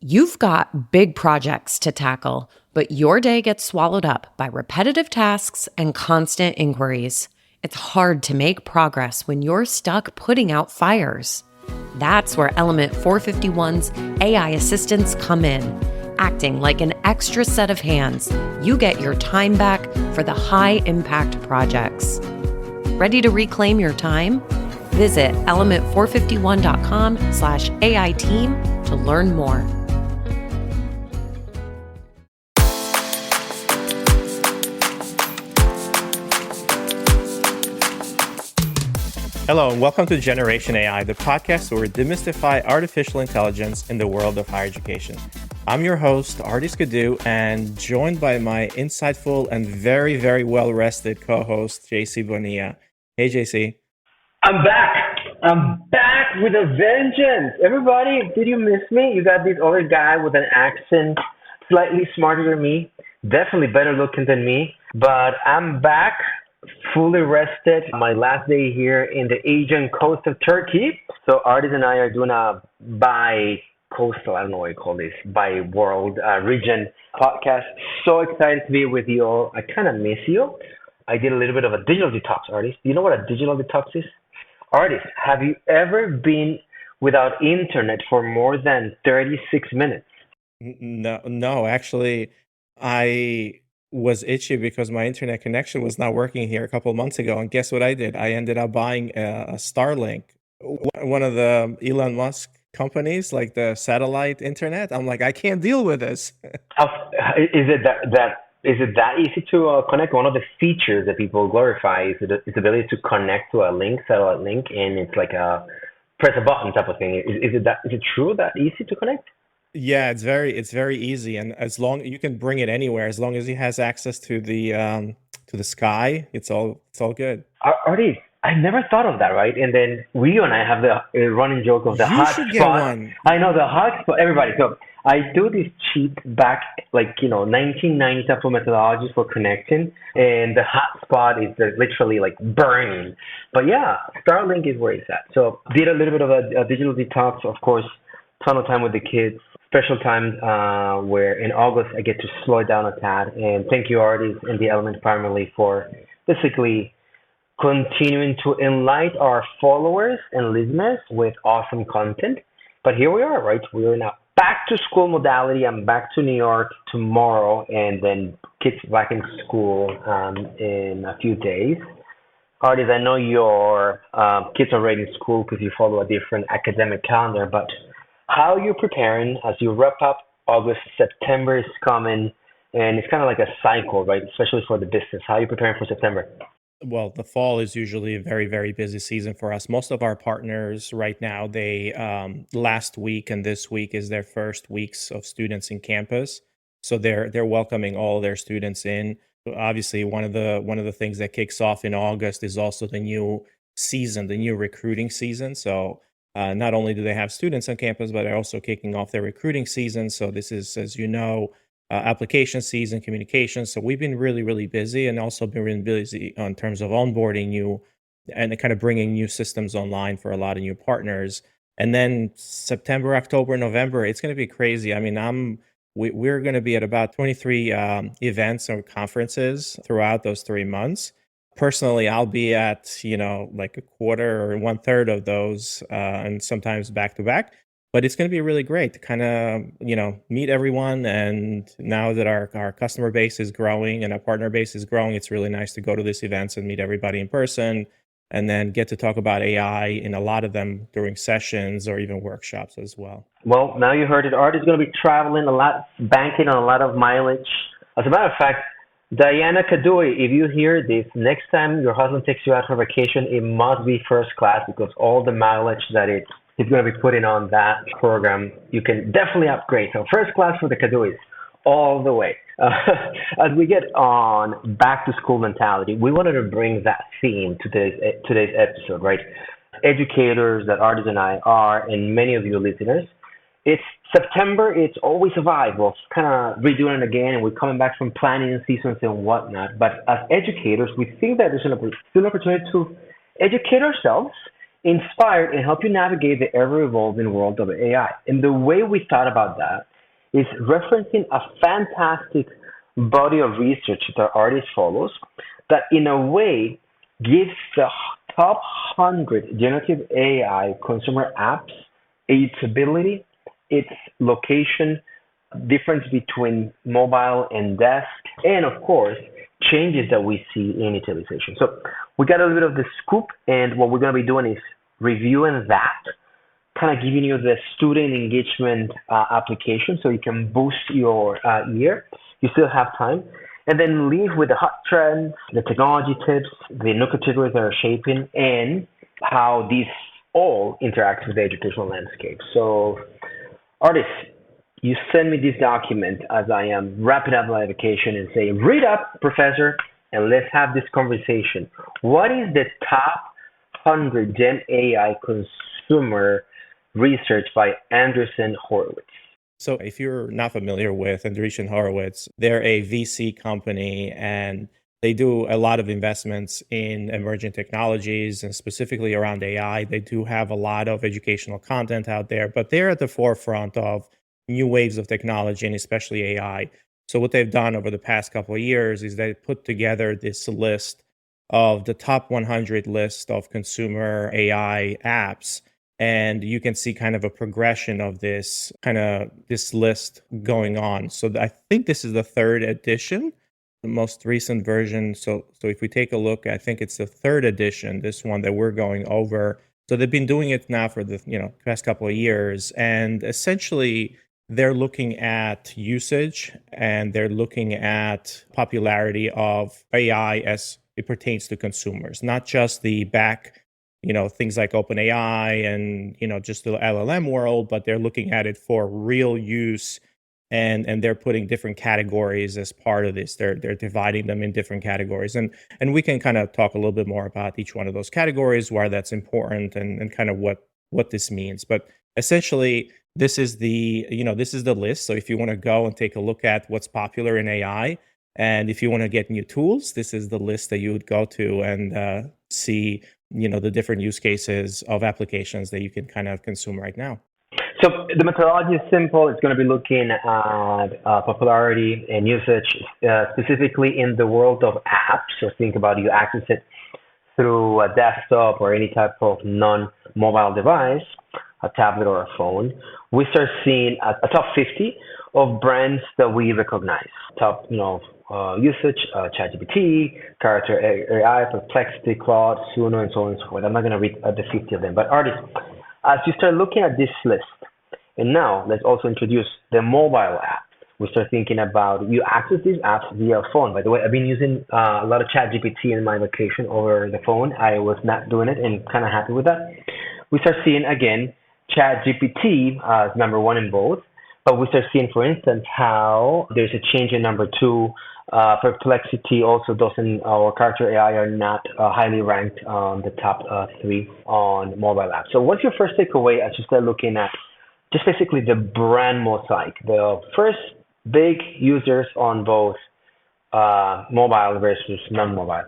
You've got big projects to tackle, but your day gets swallowed up by repetitive tasks and constant inquiries. It's hard to make progress when you're stuck putting out fires. That's where Element 451's AI assistants come in. Acting like an extra set of hands, you get your time back for the high-impact projects. Ready to reclaim your time? Visit element451.com/AI team to learn more. Hello, and welcome to Generation AI, the podcast where we demystify artificial intelligence in the world of higher education. I'm your host, Artis Kadu, and joined by my insightful and very, very well-rested co-host, JC Bonilla. Hey, JC. I'm back. I'm back with a vengeance. Everybody, did you miss me? You got this other guy with an accent, slightly smarter than me, definitely better looking than me, but I'm back. Fully rested. My last day here in the Aegean coast of Turkey. So Artis and I are doing a bi-coastal, I don't know what you call this, bi-world region podcast. So excited to be with you all. I kind of miss you. I did a little bit of a digital detox, Artis. Do you know what a digital detox is? Artis, have you ever been without internet for more than 36 minutes? No, actually, I was itchy because my internet connection was not working here a couple of months ago. And guess what I did? I ended up buying a Starlink, one of the Elon Musk companies, like the satellite internet. I'm like, I can't deal with this. Is it that easy to connect? One of the features that people glorify is the ability to connect to a satellite link, and it's like a press a button type of thing. Is it true that easy to connect? Yeah, it's very easy, and as long you can bring it anywhere, as long as he has access to the sky, it's all good. Artie, I never thought of that, right? And then Udio and I have the running joke of the You should get hotspot. one. I know the hotspot. Everybody, so I do this cheap back, 1990 type of methodologies for connecting, and the hotspot is literally like burning. But yeah, Starlink is where it's at. So did a little bit of a digital detox, of course, ton of time with the kids. Special times where in August I get to slow it down a tad. And thank you, Artis and the Element family, for basically continuing to enlighten our followers and listeners with awesome content. But here we are, right? We're in a back to school modality. I'm back to New York tomorrow, and then kids back in school in a few days. Artis, I know your kids are already in school because you follow a different academic calendar, but how are you preparing as you wrap up August? September is coming, and it's kind of like a cycle, right? Especially for the business. How are you preparing for September? Well, the fall is usually a very, very busy season for us. Most of our partners right now, they last week and this week is their first weeks of students in campus, so they're welcoming all their students in. Obviously, one of the things that kicks off in August is also the new season, the new recruiting season. So not only do they have students on campus, but they're also kicking off their recruiting season. So this is, as you know, application season, communication. So we've been really, really busy, and also been really busy in terms of onboarding new and kind of bringing new systems online for a lot of new partners. And then September, October, November, it's going to be crazy. I mean, we're going to be at about 23 events or conferences throughout those 3 months. Personally, I'll be at, like a quarter or 1/3 of those, and sometimes back to back. But it's going to be really great to kind of, meet everyone. And now that our customer base is growing and our partner base is growing, it's really nice to go to these events and meet everybody in person, and then get to talk about AI in a lot of them during sessions or even workshops as well. Well, now you heard it. Art is going to be traveling a lot, banking on a lot of mileage. As a matter of fact, Diana Kadui, if you hear this, next time your husband takes you out for vacation, it must be first class, because all the mileage that he's going to be putting on that program, you can definitely upgrade. So first class for the Kaduis, all the way. As we get on back to school mentality, we wanted to bring that theme to today's episode, right? Educators that Artis and I are, and many of you listeners, it's September, it's always a vibe. We're kind of redoing it again, and we're coming back from planning seasons and whatnot. But as educators, we think that there's still an opportunity to educate ourselves inspired and help you navigate the ever-evolving world of AI. And the way we thought about that is referencing a fantastic body of research that our artist follows that in a way gives the top 100 generative AI consumer apps its ability, its location, difference between mobile and desk, and of course, changes that we see in utilization. So we got a little bit of the scoop, and what we're going to be doing is reviewing that, kind of giving you the student engagement application so you can boost your year. You still have time. And then leave with the hot trends, the technology tips, the new categories that are shaping, and how these all interact with the educational landscape. So, artists, you send me this document as I am wrapping up my vacation and say, read up, professor, and let's have this conversation. What is the top 100 Gen AI consumer research by Andreessen Horowitz? So if you're not familiar with Andreessen Horowitz, they're a VC company and they do a lot of investments in emerging technologies and specifically around AI. They do have a lot of educational content out there, but they're at the forefront of new waves of technology and especially AI. So what they've done over the past couple of years is they put together this list of the top 100 list of consumer AI apps. And you can see kind of a progression of this list going on. So I think this is the third edition, the most recent version. So if we take a look, I think it's the third edition, this one that we're going over. So they've been doing it now for the past couple of years, and essentially they're looking at usage and they're looking at popularity of AI as it pertains to consumers, not just the things like OpenAI and, just the LLM world, but they're looking at it for real use and they're putting different categories as part of this. They're dividing them in different categories. And we can kind of talk a little bit more about each one of those categories, why that's important and kind of what this means. But essentially, this is the list. So if you want to go and take a look at what's popular in AI, and if you want to get new tools, this is the list that you would go to and see the different use cases of applications that you can kind of consume right now. So the methodology is simple. It's going to be looking at popularity and usage, specifically in the world of apps. So think about you access it through a desktop or any type of non-mobile device, a tablet or a phone. We start seeing a top 50 of brands that we recognize. Top, usage, ChatGPT, Character AI, Perplexity, Claude, Suno, and so on and so forth. I'm not going to read the 50 of them, but artists, as you start looking at this list, and now let's also introduce the mobile app. We start thinking about you access these apps via phone. By the way, I've been using a lot of ChatGPT in my vacation over the phone. I was not doing it and kind of happy with that. We start seeing again ChatGPT as number one in both. But we start seeing, for instance, how there's a change in number two. Perplexity also doesn't, or Character AI are not highly ranked on the top three on mobile apps. So what's your first takeaway as you start looking at just basically the brand mosaic, the first big users on both mobile versus non-mobile?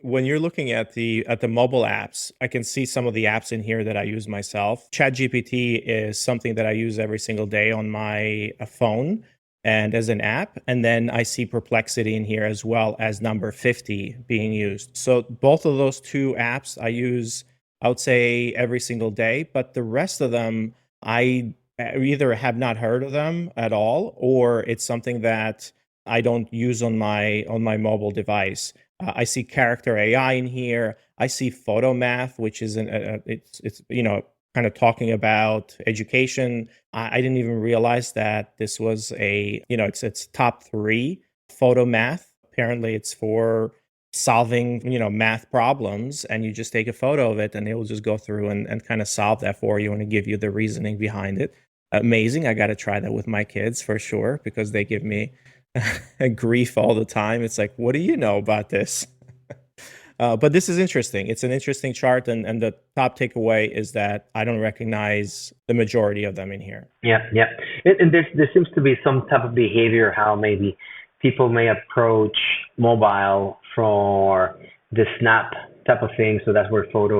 When you're looking at the mobile apps, I can see some of the apps in here that I use myself. ChatGPT is something that I use every single day on my phone and as an app. And then I see Perplexity in here as well as number 50 being used. So both of those two apps I use, I would say, every single day. But the rest of them, I either have not heard of them at all, or it's something that I don't use on my mobile device. I see Character AI in here. I see Photo Math, which is it's kind of talking about education. I didn't even realize that this was it's top 3 Photo Math. Apparently, it's for solving math problems, and you just take a photo of it, and it will just go through and kind of solve that for you and give you the reasoning behind it. Amazing! I got to try that with my kids for sure because they give me grief all the time. It's like, what do you know about this? But this is interesting. It's an interesting chart, and the top takeaway is that I don't recognize the majority of them in here. Yeah. And there seems to be some type of behavior how maybe people may approach mobile for the snap type of thing. So that's where photo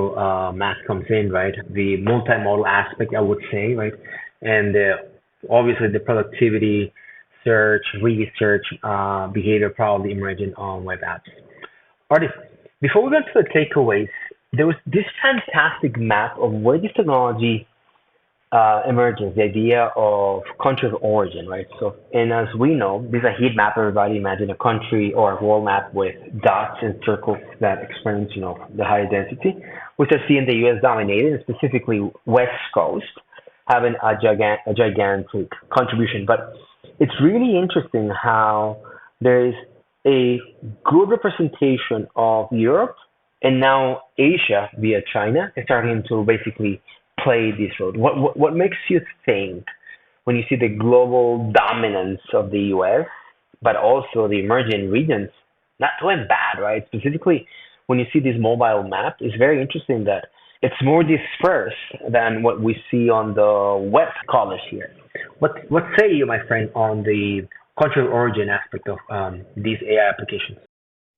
math comes in, right? The multimodal aspect, I would say, right? And obviously the productivity, search, research, behavior probably emerging on web apps. Artist, before we go to the takeaways, there was this fantastic map of where this technology emerges, the idea of country of origin, right? So, and as we know, this is a heat map. Everybody imagine a country or a world map with dots and circles that experience, the higher density, which I see in the U.S. dominated, and specifically West Coast, having a gigantic contribution. But it's really interesting how there is a good representation of Europe and now Asia via China is starting to basically play this role. What makes you think when you see the global dominance of the U.S., but also the emerging regions not doing bad, right? Specifically, when you see this mobile map, it's very interesting that it's more dispersed than what we see on the web colors here. What say you, my friend, on the country of origin aspect of these AI applications?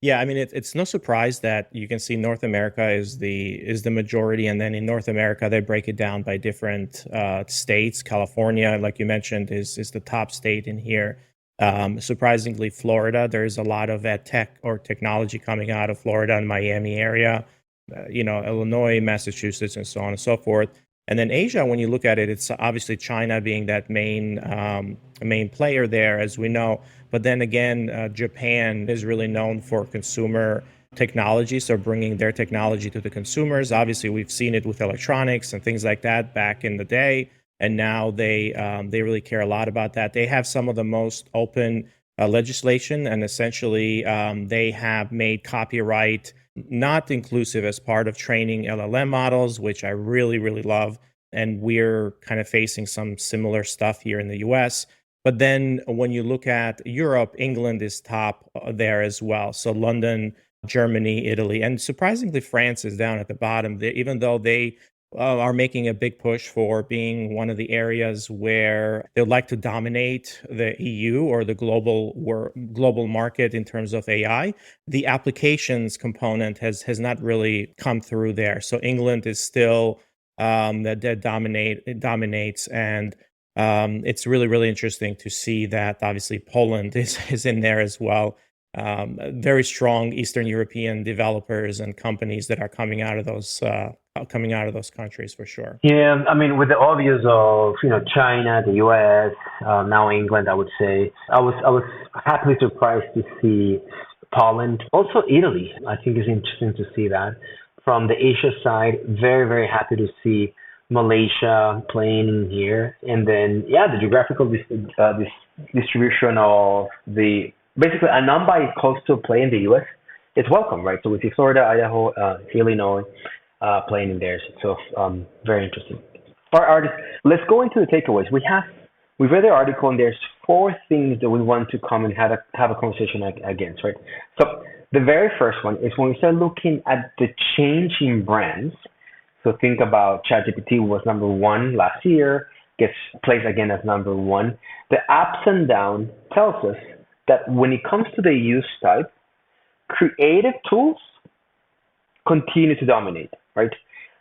Yeah, I mean it's no surprise that you can see North America is the majority, and then in North America they break it down by different states. California, like you mentioned, is the top state in here. Surprisingly, Florida, there's a lot of ed tech or technology coming out of Florida and Miami area. Illinois, Massachusetts, and so on and so forth. And then Asia, when you look at it, it's obviously China being that main player there, as we know. But then again, Japan is really known for consumer technology, so bringing their technology to the consumers. Obviously, we've seen it with electronics and things like that back in the day, and now they really care a lot about that. They have some of the most open legislation, and essentially they have made copyright not inclusive as part of training LLM models, which I really, really love. And we're kind of facing some similar stuff here in the US. But then when you look at Europe, England is top there as well. So London, Germany, Italy, and surprisingly, France is down at the bottom, even though they are making a big push for being one of the areas where they'd like to dominate the EU or the global market in terms of AI. The applications component has not really come through there. So England is still that dominates, and it's really, really interesting to see that obviously Poland is in there as well. Very strong Eastern European developers and companies that are coming out of those countries for sure. Yeah, I mean, with the obvious of China, the U.S., now England, I would say, I was happily surprised to see Poland, also Italy. I think it's interesting to see that. From the Asia side, very, very happy to see Malaysia playing in here, and then the geographical distribution of the basically a non-bi-coastal play in the U.S. is welcome, right? So we see Florida, Idaho, Illinois playing in there. So very interesting. All right, artists, let's go into the takeaways. We've read the article, and there's 4 things that we want to come and have a conversation against, right? So the very first one is when we start looking at the change in brands. So think about ChatGPT was number 1 last year, gets placed again as number 1. The ups and downs tells us that when it comes to the use type, creative tools continue to dominate, right?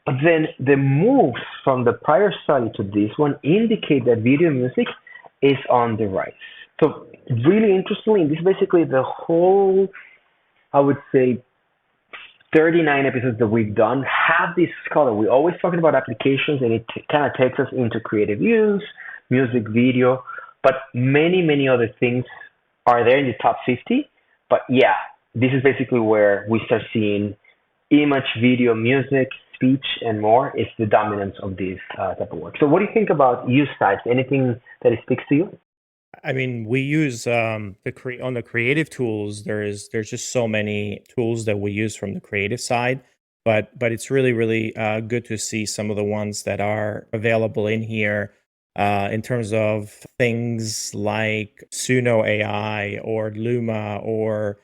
But then the moves from the prior study to this one indicate that video music is on the rise. So really interestingly, this is basically the whole, I would say, 39 episodes that we've done have this color. We're always talking about applications, and it kind of takes us into creative use, music, video, but many, many other things are there in the top 50. But yeah, this is basically where we start seeing image, video, music, speech, and more is the dominance of this type of work. So what do you think about use types? Anything that speaks to you? I mean, we use on the creative tools. There's just so many tools that we use from the creative side, but it's really, really good to see some of the ones that are available in here in terms of things like Suno AI or Luma or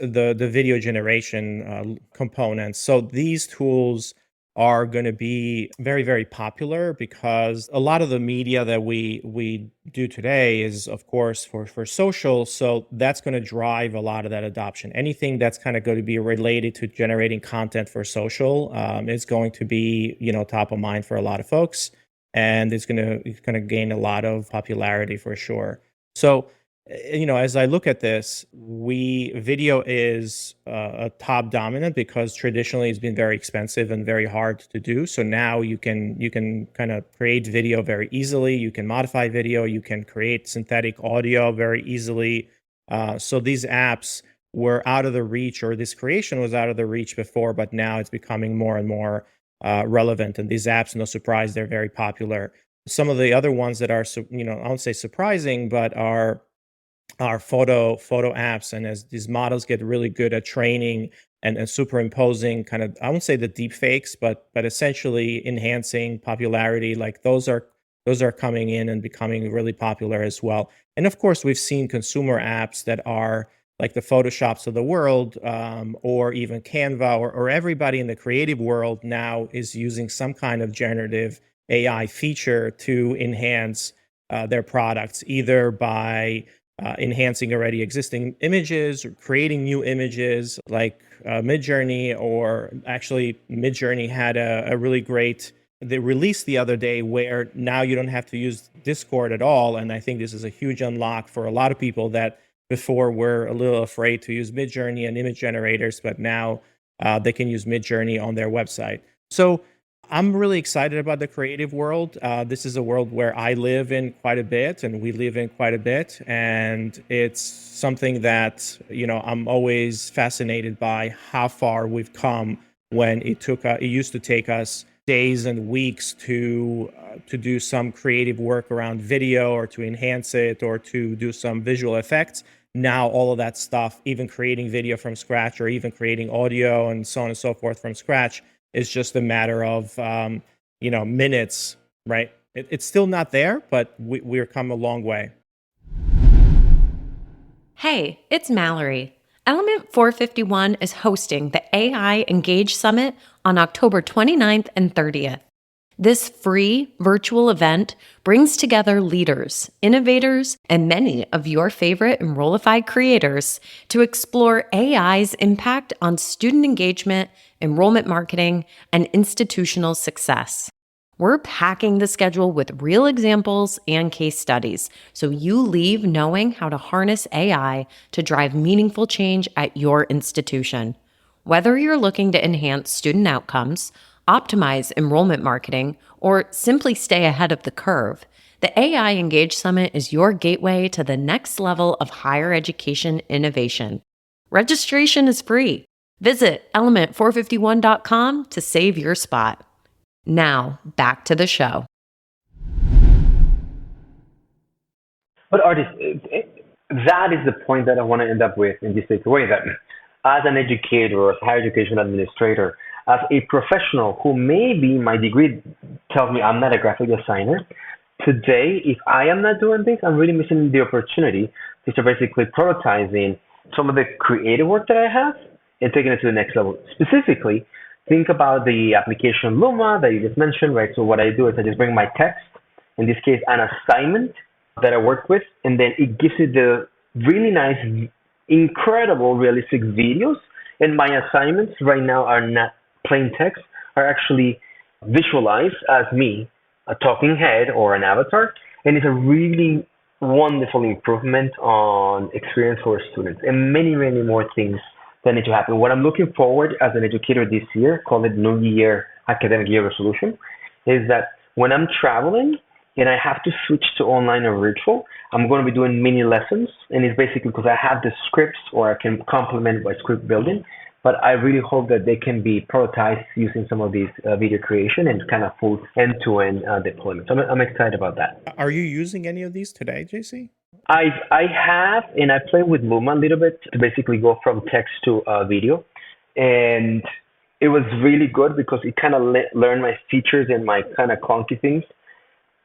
the video generation components. So these tools are going to be very, very popular because a lot of the media that we do today is, of course, for social. So that's going to drive a lot of that adoption. Anything that's kind of going to be related to generating content for social is going to be, top of mind for a lot of folks, and it's going to gain a lot of popularity for sure. So as I look at this, video is a top dominant because traditionally it's been very expensive and very hard to do. So now you can kind of create video very easily. You can modify video. You can create synthetic audio very easily. So these apps were out of the reach, or this creation was out of the reach before, but now it's becoming more and more relevant. And these apps, no surprise, they're very popular. Some of the other ones that are, I won't say surprising, but are photo apps. And as these models get really good at training and superimposing kind of, I won't say the deep fakes, but essentially enhancing popularity, like those are coming in and becoming really popular as well. And of course, we've seen consumer apps that are like the Photoshops of the world, or even Canva, or everybody in the creative world now is using some kind of generative AI feature to enhance their products, either by enhancing already existing images or creating new images, like Midjourney. Or actually, Midjourney had a really great they released the other day where now you don't have to use Discord at all. And I think this is a huge unlock for a lot of people that before were a little afraid to use Midjourney and image generators, but now they can use Midjourney on their website. So I'm really excited about the creative world. This is a world where I live in quite a bit, and we live in quite a bit. And it's something that, I'm always fascinated by how far we've come, when it used to take us days and weeks to do some creative work around video, or to enhance it, or to do some visual effects. Now all of that stuff, even creating video from scratch, or even creating audio and so on and so forth from scratch, is just a matter of minutes, right? It's still not there, but we're come a long way. Hey, it's Mallory. Element 451 is hosting the AI Engage Summit on October 29th and 30th. This free virtual event brings together leaders, innovators, and many of your favorite Enrollify creators to explore AI's impact on student engagement, enrollment marketing, and institutional success. We're packing the schedule with real examples and case studies, so you leave knowing how to harness AI to drive meaningful change at your institution. Whether you're looking to enhance student outcomes, optimize enrollment marketing, or simply stay ahead of the curve, the AI Engage Summit is your gateway to the next level of higher education innovation. Registration is free. Visit element451.com to save your spot. Now, back to the show. But artists, that is the point that I want to end up with in this takeaway, that as an educator or as a higher education administrator, as a professional who maybe my degree tells me I'm not a graphic designer, today, if I am not doing this, I'm really missing the opportunity to start basically prioritizing some of the creative work that I have and taking it to the next level. Specifically, think about the application Luma that you just mentioned, right? So what I do is I just bring my text, in this case, an assignment that I work with, and then it gives you the really nice, incredible, realistic videos. And my assignments right now are not plain text, are actually visualized as me, a talking head or an avatar. And it's a really wonderful improvement on experience for students, and many, many more things that need to happen. What I'm looking forward as an educator this year, call it New Year academic year resolution, is that when I'm traveling and I have to switch to online or virtual, I'm going to be doing mini lessons. And it's basically because I have the scripts, or I can complement by script building. But I really hope that they can be prioritized using some of these video creation and kind of full end-to-end deployment. So I'm excited about that. Are you using any of these today, JC? I have, and I play with Luma a little bit to basically go from text to video. And it was really good because it kind of learned my features and my kind of clunky things.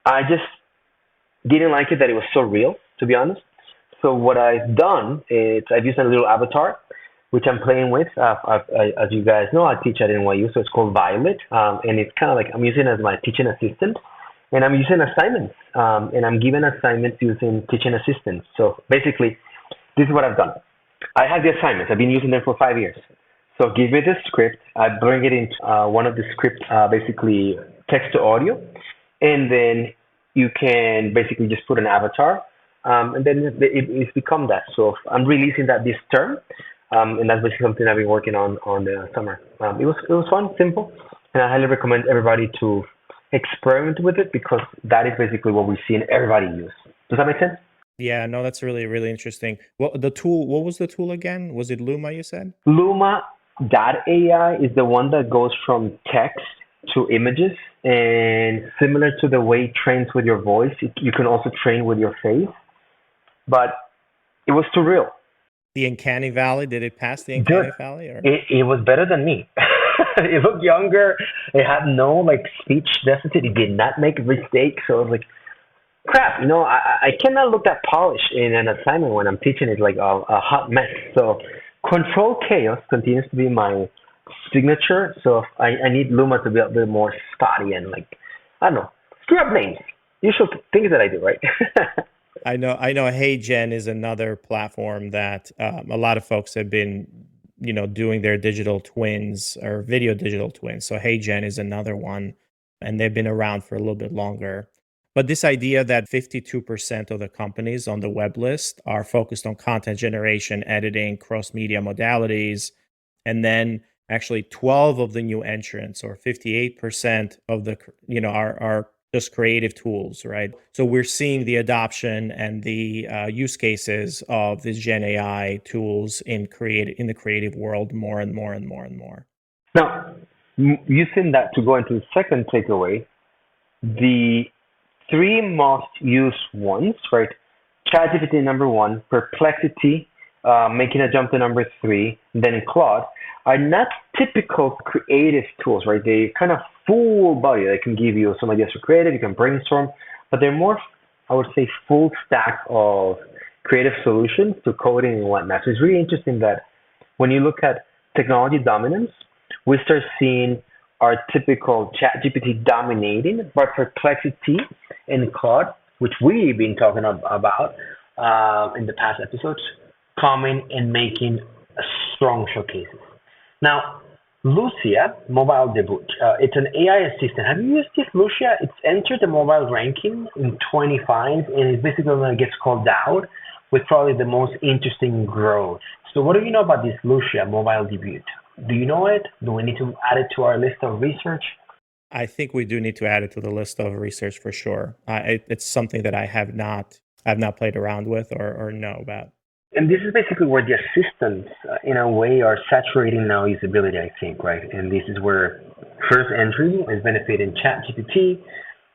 I just didn't like it that it was so real, to be honest. So what I've done is I've used a little avatar which I'm playing with. As you guys know, I teach at NYU, so it's called Violet, and it's kind of like I'm using it as my teaching assistant, and I'm using assignments, and I'm given assignments using teaching assistants. So basically, this is what I've done. I have the assignments. I've been using them for 5 years. So give me the script. I bring it into one of the script, basically text to audio, and then you can basically just put an avatar, and then it's become that. So I'm releasing that this term, and that's basically something I've been working on the summer. It was fun, simple, and I highly recommend everybody to experiment with it because that is basically what we've seen everybody use. Does that make sense? Yeah, no, that's really, really interesting. Well, what was the tool again? Was it Luma, you said? Luma.ai is the one that goes from text to images, and similar to the way it trains with your voice, you can also train with your face. But it was too real. The Uncanny Valley, did it pass the Dude, Uncanny Valley? Or? it was better than me. It looked younger. It had no speech deficit. It did not make mistakes. So I was like, crap, I cannot look that polished in an assignment when I'm teaching it like a hot mess. So control chaos continues to be my signature. So I need Luma to be a bit more spotty and I don't know, screw up names. Usual things that I do, right? I know. Hey Gen is another platform that a lot of folks have been, doing their digital twins or video digital twins. So Hey Gen is another one, and they've been around for a little bit longer. But this idea that 52% of the companies on the web list are focused on content generation, editing, cross-media modalities, and then actually 12 of the new entrants, or 58% of the, are just creative tools, right? So we're seeing the adoption and the use cases of these Gen AI tools in the creative world more and more and more and more. Now, using that to go into the second takeaway, the three most used ones, right? ChatGPT number one, Perplexity, making a jump to number three, then Claude, are not typical creative tools, right? They kind of full body. They can give you some ideas for creative, you can brainstorm, but they're more, I would say, full stack of creative solutions to coding and whatnot. So it's really interesting that when you look at technology dominance, we start seeing our typical ChatGPT dominating, but Perplexity and Claude, which we've been talking about in the past episodes, coming and making strong showcases. Now, Luzia, mobile debut. It's an AI assistant. Have you used this, Luzia? It's entered the mobile ranking in 25, and it's basically when it gets called out with probably the most interesting growth. So what do you know about this Luzia mobile debut? Do you know it? Do we need to add it to our list of research? I think we do need to add it to the list of research for sure. It's something that I've not played around with or know about. And this is basically where the assistants, in a way, are saturating now usability, I think, right? And this is where first entry is benefiting ChatGPT,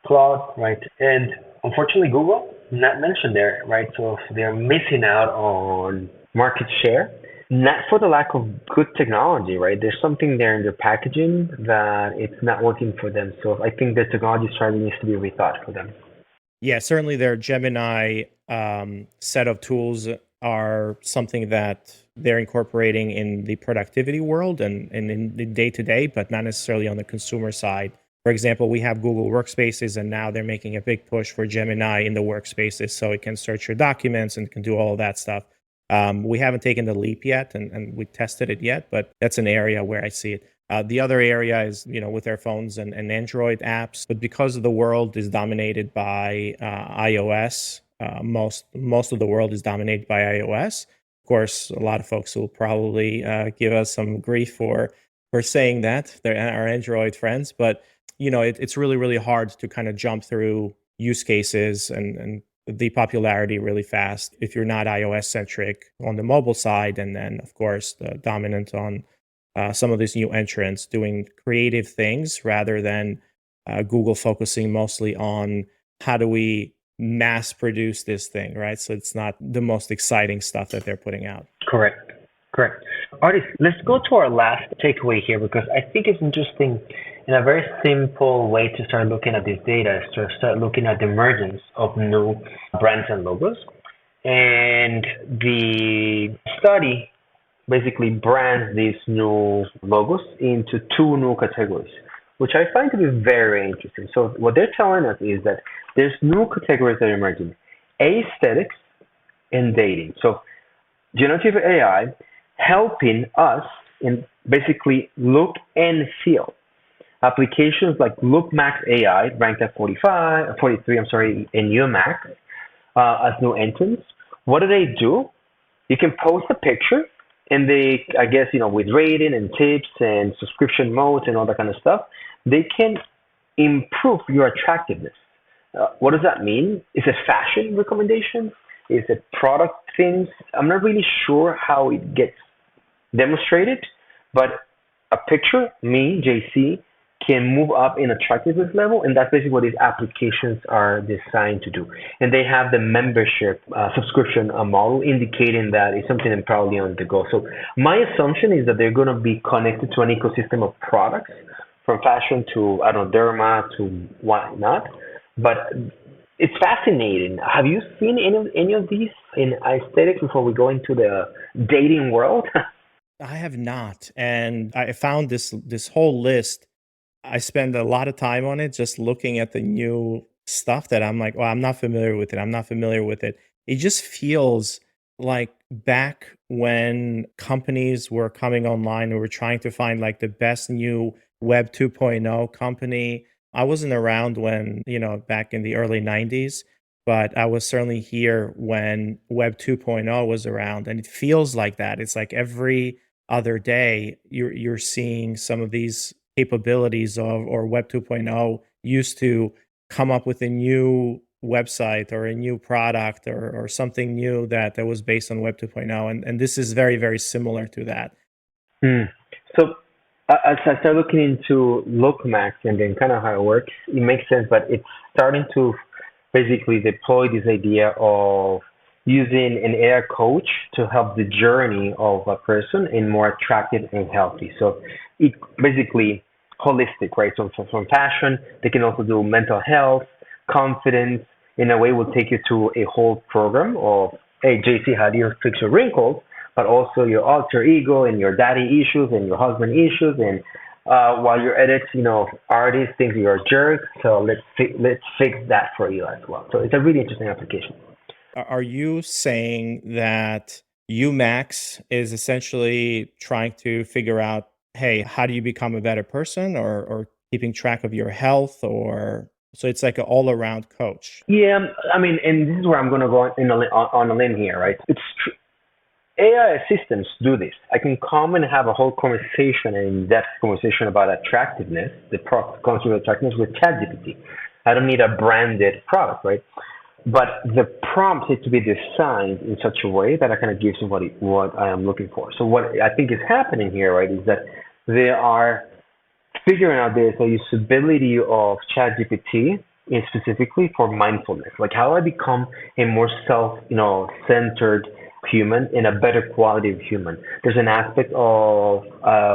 Claude, right? And unfortunately, Google, not mentioned there, right? So they're missing out on market share, not for the lack of good technology, right? There's something there in their packaging that it's not working for them. So I think the technology strategy needs to be rethought for them. Yeah, certainly their Gemini set of tools are something that they're incorporating in the productivity world and in the day-to-day, but not necessarily on the consumer side. For example, we have Google Workspaces, and now they're making a big push for Gemini in the workspaces so it can search your documents and can do all of that stuff. We haven't taken the leap yet, and we tested it yet, but that's an area where I see it. The other area is, with their phones and Android apps, but because the world is dominated by iOS, most of the world is dominated by iOS. Of course, a lot of folks will probably give us some grief for saying that. They're our Android friends, but it's really, really hard to kind of jump through use cases and the popularity really fast if you're not iOS centric on the mobile side, and then of course the dominant on some of these new entrants doing creative things rather than Google focusing mostly on how do we mass produce this thing, right? So it's not the most exciting stuff that they're putting out. Correct. Artis, let's go to our last takeaway here, because I think it's interesting in a very simple way to start looking at this data is to start looking at the emergence of new brands and logos. And the study basically brands these new logos into two new categories, which I find to be very interesting. So what they're telling us is that there's new categories that are emerging: aesthetics and dating. So generative AI helping us in basically look and feel. Applications like Look Max AI ranked at 43, I'm sorry, in UMax as new entrants. What do? You can post a picture, and they, I guess, with rating and tips and subscription modes and all that kind of stuff, they can improve your attractiveness. What does that mean? Is it fashion recommendations? Is it product things? I'm not really sure how it gets demonstrated, but a picture, me, JC, can move up in attractiveness level, and that's basically what these applications are designed to do. And they have the membership subscription model indicating that it's something that's probably on the go. So my assumption is that they're going to be connected to an ecosystem of products, from fashion to, I don't know, derma to whatnot. But it's fascinating. Have you seen any of these in aesthetics before we go into the dating world? I have not, and I found this whole list. I spend a lot of time on it, just looking at the new stuff that I'm like, well, I'm not familiar with it. I'm not familiar with it. It just feels like back when companies were coming online and were trying to find like the best new Web 2.0 company. I wasn't around when, back in the early 90s, but I was certainly here when Web 2.0 was around. And it feels like that. It's like every other day you're seeing some of these capabilities of, or Web 2.0 used to come up with a new website or a new product or something new that was based on Web 2.0. And this is very, very similar to that. So as I start looking into LookMax and then kind of how it works, it makes sense, but it's starting to basically deploy this idea of using an AI coach to help the journey of a person in more attractive and healthy. So it basically holistic, right? So from fashion, they can also do mental health, confidence. In a way, will take you to a whole program of, hey, JC, how do you fix your wrinkles? But also your alter ego and your daddy issues and your husband issues. And while you're at it, artists think you're a jerk. So let's fix that for you as well. So it's a really interesting application. Are you saying that UMax is essentially trying to figure out, hey, how do you become a better person, or keeping track of your health, or so it's like an all-around coach? Yeah, I mean, and this is where I'm going to go on a limb here, right? It's AI assistants do this. I can come and have a whole conversation, an in-depth conversation about attractiveness, the concept of attractiveness with ChatGPT. I don't need a branded product, right? But the prompt needs to be designed in such a way that I kind of give somebody what I am looking for. So what I think is happening here, right, is that they are figuring out there's a usability of ChatGPT specifically for mindfulness, like how I become a more centered human and a better quality of human. There's an aspect of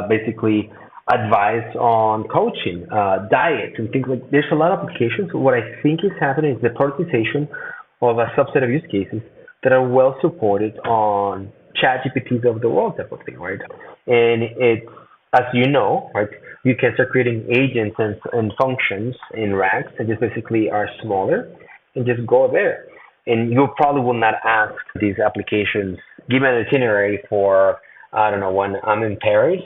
basically advice on coaching, diet, and things like. There's a lot of applications. What I think is happening is the prioritization of a subset of use cases that are well supported on ChatGPTs of the world type of thing, right? And it's, as you know, right, you can start creating agents and functions in racks that just basically are smaller and just go there. And you probably will not ask these applications, give me an itinerary for, I don't know, when I'm in Paris,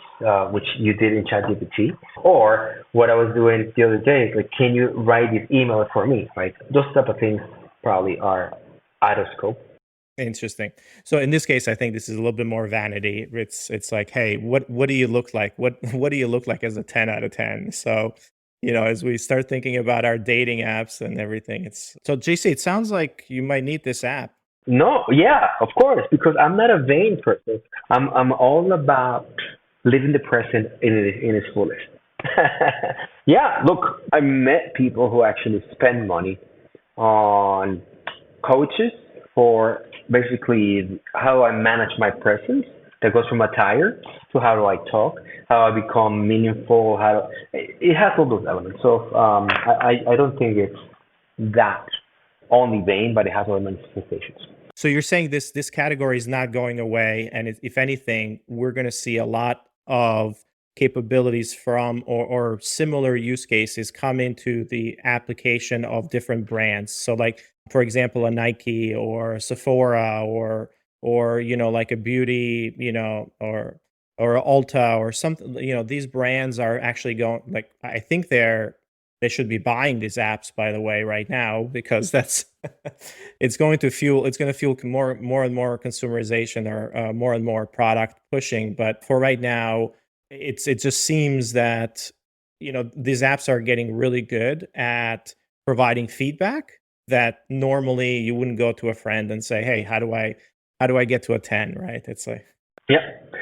which you did in ChatGPT, or what I was doing the other day is like, can you write this email for me, right? Those type of things probably are out of scope. Interesting. So in this case, I think this is a little bit more vanity. It's like, hey, what do you look like? What do you look like as a 10 out of 10? So, as we start thinking about our dating apps and everything, so JC, it sounds like you might need this app. No, yeah, of course, because I'm not a vain person. I'm all about living the present in its fullest. Yeah, look, I met people who actually spend money on coaches for basically how I manage my presence. That goes from attire to how do I talk, how I become meaningful. It has all those elements. So I don't think it's that only vain, but it has all manifestations. So you're saying this category is not going away, and if anything, we're going to see a lot of capabilities from or similar use cases come into the application of different brands. So, like for example, a Nike or a Sephora or like a beauty, or a Ulta or something. These brands are actually going, like, I think they should be buying these apps, by the way, right now, because that's it's going to fuel more and more consumerization, or more and more product pushing. But for right now, it just seems that these apps are getting really good at providing feedback that normally you wouldn't go to a friend and say, hey, how do I get to a 10, right? It's like, Yep.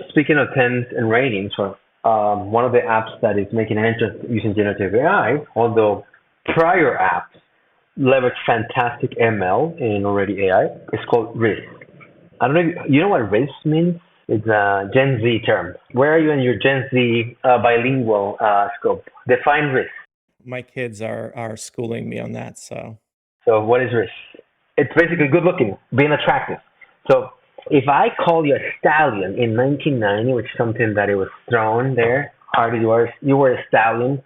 Speaking of tens and ratings, so one of the apps that is making an entrance using generative AI, although prior apps leverage fantastic ML and already AI, is called RIS. I don't know if you know what RIS means. It's a Gen Z term. Where are you in your Gen Z bilingual scope? Define RIS. my kids are schooling me on that. So what is RIS? It's basically good looking, being attractive. So if I call you a stallion in 1990, which is something that it was thrown there, hard as you were a stallion,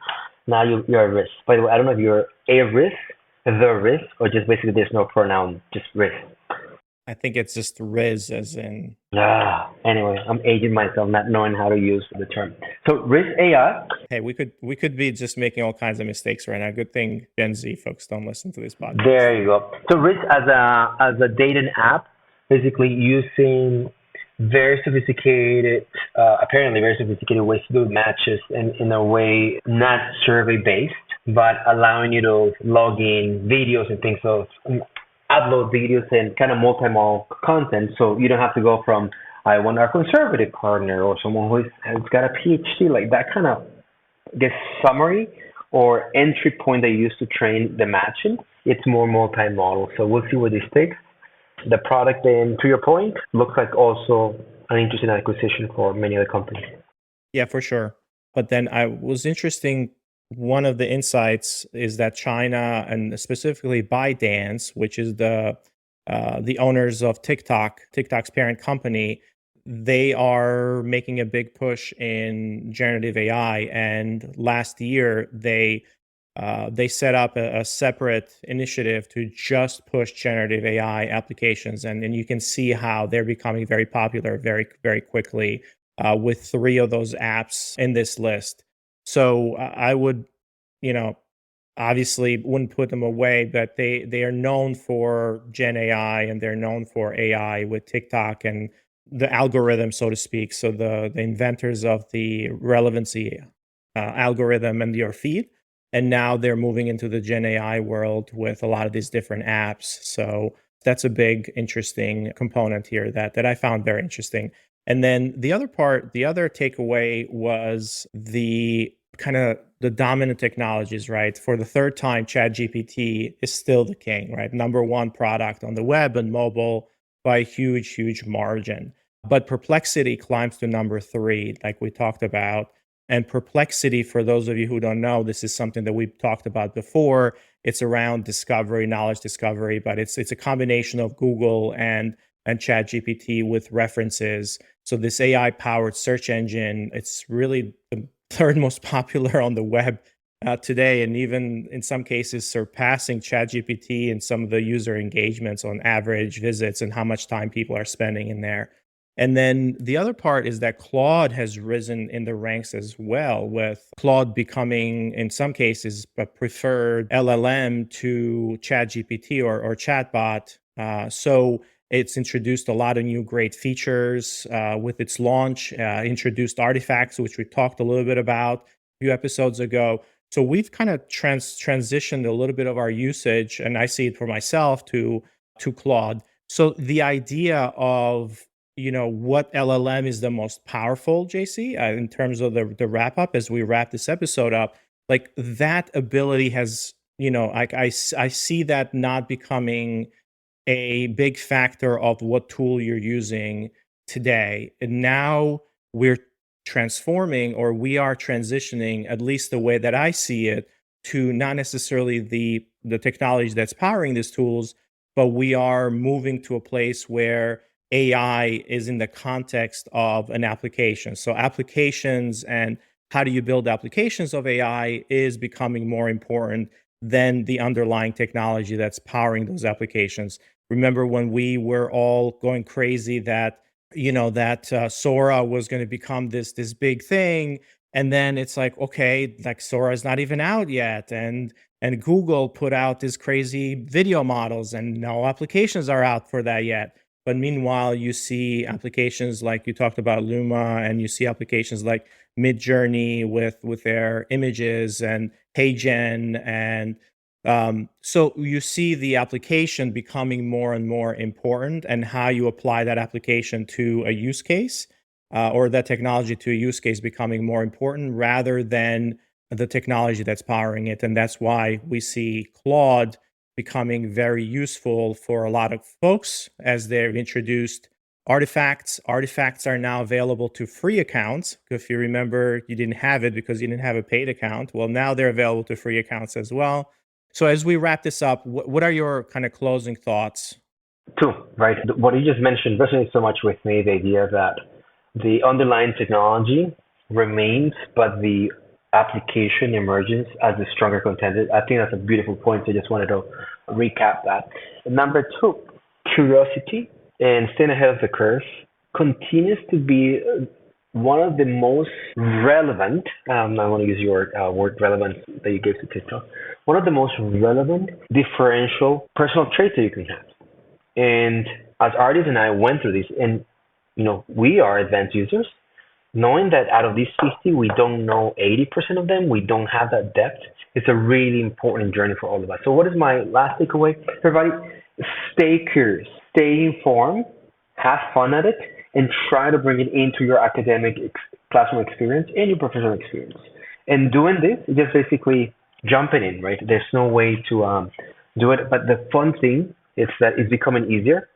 now you're a RIS. By the way, I don't know if you're a RIS, the RIS, or just basically there's no pronoun, just RIS. I think it's just Riz, as in. Anyway, I'm aging myself, not knowing how to use the term. So RIS AI. Hey, we could be just making all kinds of mistakes right now. Good thing Gen Z folks don't listen to this podcast. There you go. So RIS as a dating app, basically using very sophisticated, apparently very sophisticated ways to do matches in a way not survey based, but allowing you to log in videos and things. So upload videos and kind of multimodal content, so you don't have to go from I want a conservative partner or someone has got a PhD, like that kind of summary or entry point they use to train the matching. It's more multimodal. So we'll see where this takes. The product, then, to your point, looks like also an interesting acquisition for many other companies. Yeah, for sure. But then I was interesting. One of the insights is that China, and specifically ByteDance, which is the owners of TikTok's parent company, they are making a big push in generative AI. And last year, they set up a separate initiative to just push generative AI applications, and you can see how they're becoming very popular very, very quickly, with 3 of those apps in this list. So I would, obviously wouldn't put them away, but they are known for Gen AI, and they're known for AI with TikTok and the algorithm, so to speak. So the inventors of the relevancy algorithm and your feed. And now they're moving into the Gen AI world with a lot of these different apps. So that's a big, interesting component here that I found very interesting. And then the other takeaway was the kind of the dominant technologies, right? For the third time, ChatGPT is still the king, right? Number 1 product on the web and mobile by a huge, huge margin. But Perplexity climbs to number 3, like we talked about. And Perplexity, for those of you who don't know, this is something that we've talked about before. It's around discovery, knowledge discovery, but it's a combination of Google and ChatGPT with references. So this AI-powered search engine, it's really the third most popular on the web today, and even in some cases surpassing ChatGPT in some of the user engagements on average visits and how much time people are spending in there. And then the other part is that Claude has risen in the ranks as well, with Claude becoming, in some cases, a preferred LLM to ChatGPT or chatbot. So it's introduced a lot of new great features with its launch, introduced artifacts, which we talked a little bit about a few episodes ago. So we've kind of transitioned a little bit of our usage, and I see it for myself, to Claude. So the idea of what LLM is the most powerful, JC, in terms of the wrap up as we wrap this episode up, like that ability has, I see that not becoming a big factor of what tool you're using today. And now we're transforming, or we are transitioning, at least the way that I see it, to not necessarily the technology that's powering these tools, but we are moving to a place where AI is in the context of an application. So applications and how do you build applications of AI is becoming more important than the underlying technology that's powering those applications. Remember when we were all going crazy that Sora was going to become this big thing, and then it's like, okay, like Sora is not even out yet, and Google put out this crazy video models, and no applications are out for that yet. But meanwhile, you see applications like you talked about Luma, and you see applications like Midjourney with their images and HeyGen, and so you see the application becoming more and more important, and how you apply that application to a use case, or that technology to a use case becoming more important rather than the technology that's powering it. And that's why we see Claude becoming very useful for a lot of folks as they've introduced artifacts. Artifacts are now available to free accounts. If you remember, you didn't have it because you didn't have a paid account. Well, now they're available to free accounts as well. So as we wrap this up, what are your kind of closing thoughts? Two, right? What you just mentioned resonates so much with me, the idea that the underlying technology remains, but the application emerges as a stronger contender. I think that's a beautiful point. So I just wanted to recap that. Number two, curiosity and staying ahead of the curve continues to be one of the most relevant, I want to use your word relevant that you gave to TikTok, one of the most relevant differential personal traits that you can have. And as artists and I went through this, and we are advanced users, knowing that out of these 50, we don't know 80% of them, we don't have that depth, it's a really important journey for all of us. So what is my last takeaway? Everybody, stay curious, stay informed, have fun at it, and try to bring it into your academic classroom experience and your professional experience. And doing this is just basically jumping in, right? There's no way to do it. But the fun thing is that it's becoming easier,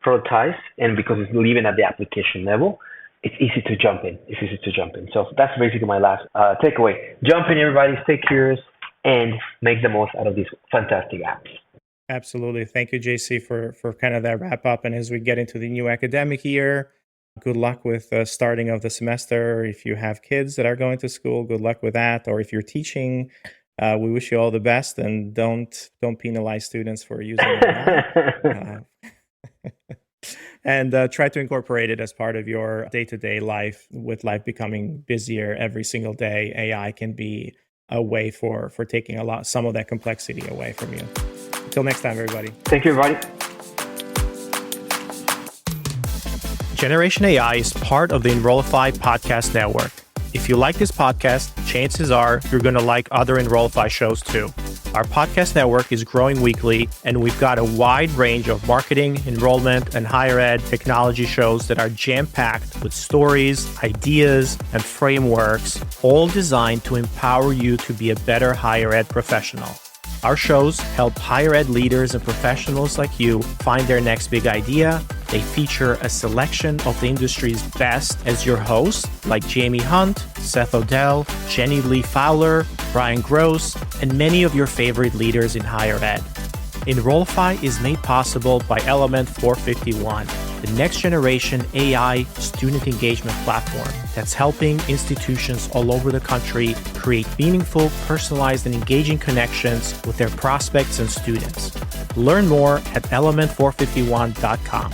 productized, and because it's living at the application level, it's easy to jump in. It's easy to jump in. So that's basically my last takeaway. Jump in, everybody. Stay curious and make the most out of these fantastic apps. Absolutely. Thank you, JC, for kind of that wrap up. And as we get into the new academic year, good luck with the starting of the semester. If you have kids that are going to school, good luck with that. Or if you're teaching, we wish you all the best, and don't penalize students for using AI. And try to incorporate it as part of your day-to-day life. With life becoming busier every single day, AI can be a way for taking some of that complexity away from you. Until next time, everybody. Thank you, everybody. Generation AI is part of the Enrollify podcast network. If you like this podcast, chances are you're going to like other Enrollify shows too. Our podcast network is growing weekly, and we've got a wide range of marketing, enrollment, and higher ed technology shows that are jam-packed with stories, ideas, and frameworks, all designed to empower you to be a better higher ed professional. Our shows help higher ed leaders and professionals like you find their next big idea. They feature a selection of the industry's best as your hosts, like Jamie Hunt, Seth Odell, Jenny Lee Fowler, Brian Gross, and many of your favorite leaders in higher ed. Enrollify is made possible by Element 451, the next generation AI student engagement platform that's helping institutions all over the country create meaningful, personalized, and engaging connections with their prospects and students. Learn more at element451.com.